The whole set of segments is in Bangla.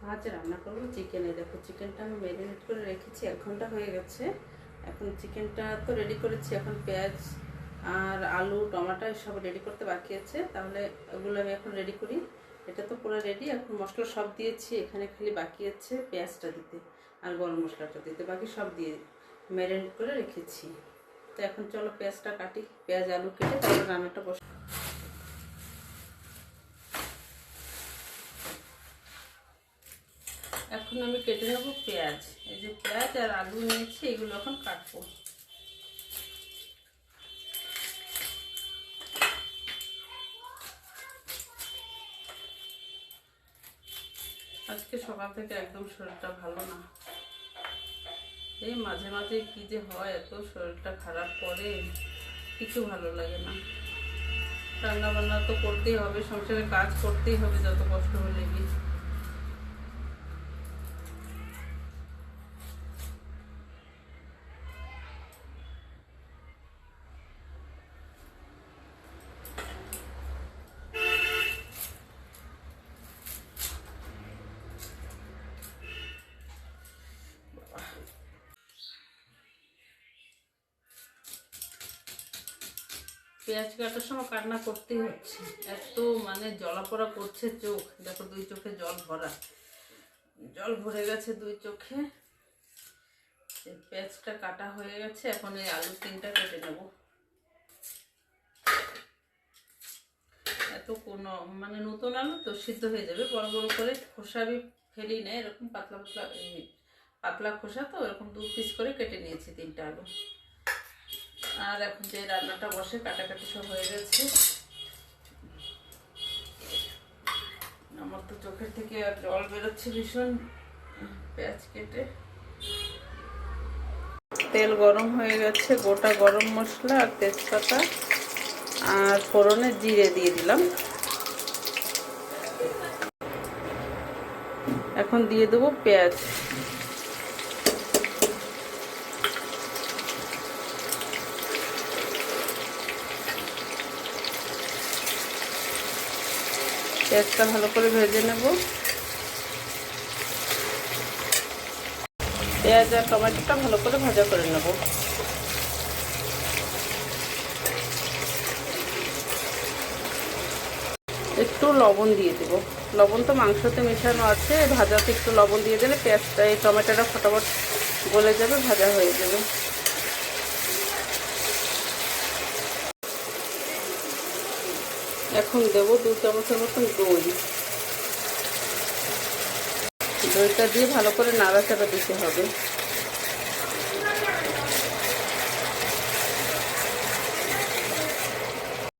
আজ রান্না করবো চিকেনে। দেখো চিকেনটা আমি ম্যারিনেট করে রেখেছি, 1 ঘন্টা হয়ে গেছে। এখন চিকেনটা তো রেডি করেছি, এখন পেঁয়াজ আর আলু টমেটো সব রেডি করতে বাকি আছে। তাহলে ওগুলো আমি এখন রেডি করি। এটা তো পুরো রেডি, এখন মশলা সব দিয়েছি, এখানে খালি বাকি আছে পেঁয়াজটা দিতে আর গরম মশলাটা দিতে, বাকি সব দিয়ে ম্যারিনেট করে রেখেছি। তো এখন চলো পেঁয়াজটা কাটি, পেঁয়াজ আলু কেটে তারপর রান্নাটা বসে। এখন আমি কেটে নেব পেঁয়াজ। এই যে পেঁয়াজ আর আলু নিয়েছি, এগুলো এখন কাটবো। আজকে সকাল থেকে একদম শরীরটা ভালো না, এই মাঝে মাঝে কি যে হয়, এত শরীরটা খারাপ করে, কিছু ভালো লাগে না। রান্না বান্না তো করতেই হবে, সংসারে কাজ করতেই হবে, যত কষ্ট হলে কি। পেঁয়াজ কাটার সময় কান্না করতেই হচ্ছে, এত মানে জলাপড়া করছে চোখ। দেখো 2 চোখে জল ভরা, জল ভরে গেছে 2 চোখে। পেঁয়াজটা কাটা হয়ে গেছে, এখন এই আলু 3টা কেটে নেব। এত কোনো মানে নতুন আলু তো সিদ্ধ হয়ে যাবে, বড় বড় করে খোসা আমি ফেলি না, এরকম পাতলা পাতলা পাতলা খোসা, তো এরকম 2 পিস করে কেটে নিয়েছি 3টা আলু। আর এখন যে রান্নাটা বসে, কাটাকাটি সব হয়ে গেছে। আমার তো চোখের থেকে আর জল বেরোচ্ছে ভীষণ, পেঁয়াজ কেটে। তেল গরম হয়ে গেছে, গোটা গরম মশলা আর তেজপাতা আর ফোড়নে জিরে দিয়ে দিলাম। এখন দিয়ে দেবো পেঁয়াজ। পেঁয়াজটা ভালো করে ভেজে নেব। পেঁয়াজ আর টমেটোটা ভালো করে ভাজা করে নেব। একটু লবণ দিয়ে দেব, লবণ তো মাংসতে মেশানো আছে, ভাজাতে একটু লবণ দিয়ে দিলে পেঁয়াজটা এই টমেটোটা ফটাফট গলে যাবে, ভাজা হয়ে যাবে। এখন দেবো 2 চামচের মতন দই। দইটা দিয়ে ভালো করে নাড়াচাড়া দিতে হবে।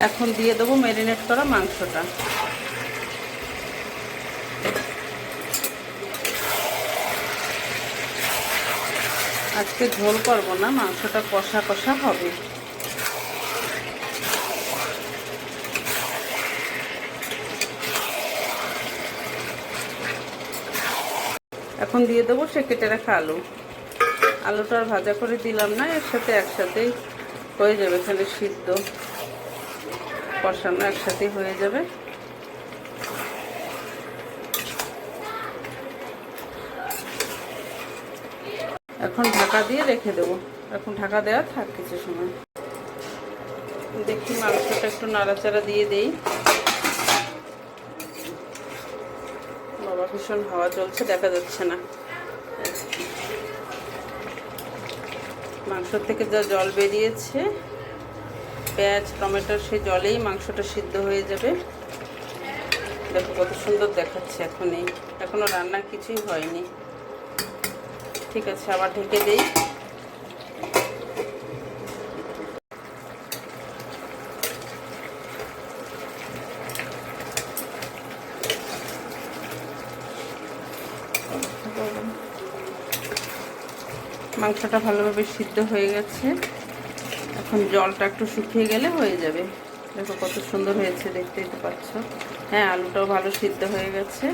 এখন দিয়ে দেবো ম্যারিনেট করা মাংসটা। আজকে ঝোল করবো না, মাংসটা কষা কষা হবে। এখন দিয়ে দেবো সে কেটে রাখা আলু। আলুটা আর ভাজা করে দিলাম না, একসাথেই হয়ে যাবে, এখানে সিদ্ধ কষানো একসাথেই হয়ে যাবে। এখন ঢাকা দিয়ে রেখে দেবো। এখন ঢাকা দেওয়া থাক কিছু সময়। দেখি মাংসটা একটু নাড়াচাড়া দিয়ে দেই। বাবা ভীষণ হাওয়া চলছে, দেখা যাচ্ছে না। মাংস থেকে যা জল বেরিয়েছে, পেঁয়াজ টমেটোর সেই জলেই মাংসটা সিদ্ধ হয়ে যাবে। দেখো কত সুন্দর দেখাচ্ছে। এখনো রান্না কিছুই হয়নি। ঠিক আছে, আবার ঢেকে দেই। মাংসটা ভালোভাবে সিদ্ধ হয়ে গেছে, এখন জলটা একটু শুকিয়ে গেলে হয়ে যাবে। দেখো কত সুন্দর হয়েছে, দেখতেই তো পাচ্ছ। হ্যাঁ, আলুটাও ভালো সিদ্ধ হয়ে গেছে,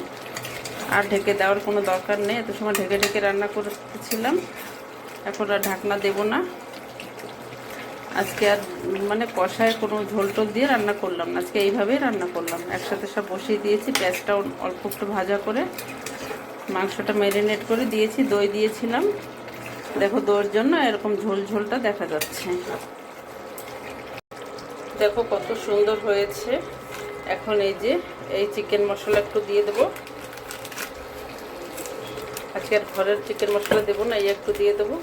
আর ঢেকে দেওয়ার কোনো দরকার নেই। এত সময় ঢেকে ঢেকে রান্না করতেছিলাম, এখন আর ঢাকনা দেব না। আজকে আর মানে কষায় কোনো ঝোল টোল দিয়ে রান্না করলাম না, আজকে এইভাবেই রান্না করলাম। একসাথে সব বসিয়ে দিয়েছি, পেঁয়াজটাও অল্প একটু ভাজা করে মাংসটা ম্যারিনেট করে দিয়েছি, দই দিয়েছিলাম। দেখো দইয়ের জন্য এরকম ঝোল ঝোলটা দেখা যাচ্ছে। দেখো কত সুন্দর হয়েছে। এখন এই যে এই চিকেন মশলা একটু দিয়ে দেবো। আজকে আর ঘরের চিকেন মশলা দেবো না, এই একটু দিয়ে দেবো।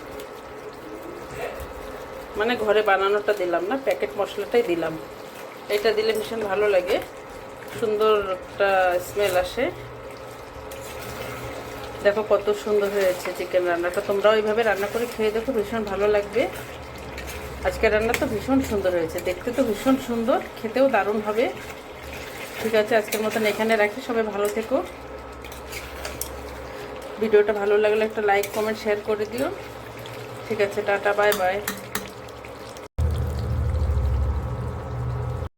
মানে ঘরে বানানোটা দিলাম না, প্যাকেট মশলাটাই দিলাম। এটা দিলে ভীষণ ভালো লাগে, সুন্দর একটা স্মেল আসে। দেখো কত সুন্দর হয়েছে চিকেন রান্নাটা। তোমরাও এইভাবে রান্না করে খেয়ে দেখো, ভীষণ ভালো লাগবে। আজকের রান্না তো ভীষণ সুন্দর হয়েছে, দেখতে তো ভীষণ সুন্দর, খেতেও দারুণ হবে। ঠিক আছে, আজকের মতন এখানে রাখি। সবাই ভালো থেকো। ভিডিওটা ভালো লাগলে একটা লাইক কমেন্ট শেয়ার করে দিও। ঠিক আছে, টাটা, বাই বাই।